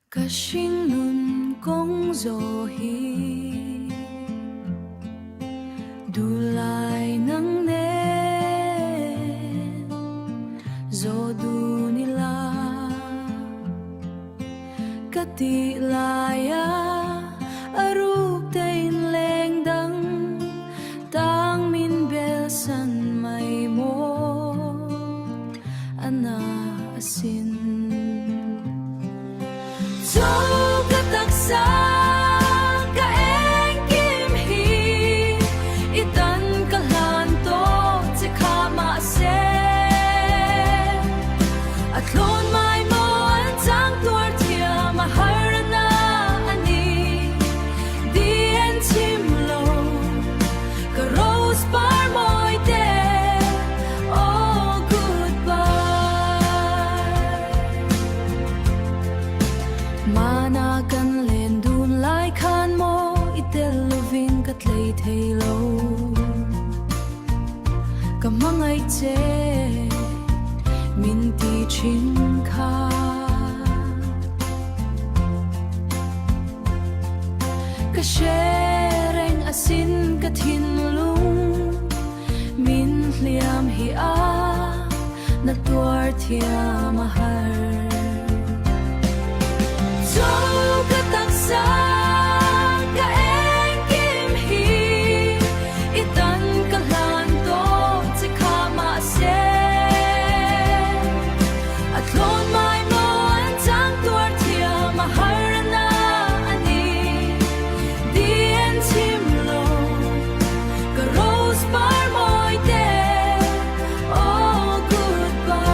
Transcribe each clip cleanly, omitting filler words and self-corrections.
Kasing nun kong zohi Dulay ng nen Zodu nila Katilaya Arup tayin lengdang Tang min belsan may mo Ana asin Kataksan kaeng kimhi Itan kalanto ti kamasen Atlon may mo ang tang tortilla Maharana ani Dien timlo Karos par mo'y de Oh goodbye Manakan lendun lai kan mo itelovin katlay taylo Kamangay te minti chingka Kasyereng asin katinlung Min liam hiya natuar tiya mahar Kataksan kaeng kimhi Itan kalanto ti kamasen Atlon may mo ang tang tortilla Maharana ani Dien timlo Karos par mo'y de Oh goodbye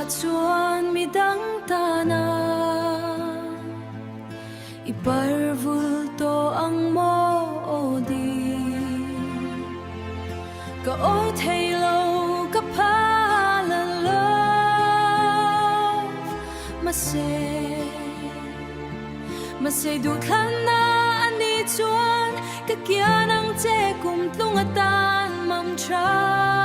Tuan midang tanah Iparvulto ang moodi Kaot halo kapalalaw Masay dutlan na anituan Kakyan ang te kumtlungatan mamtra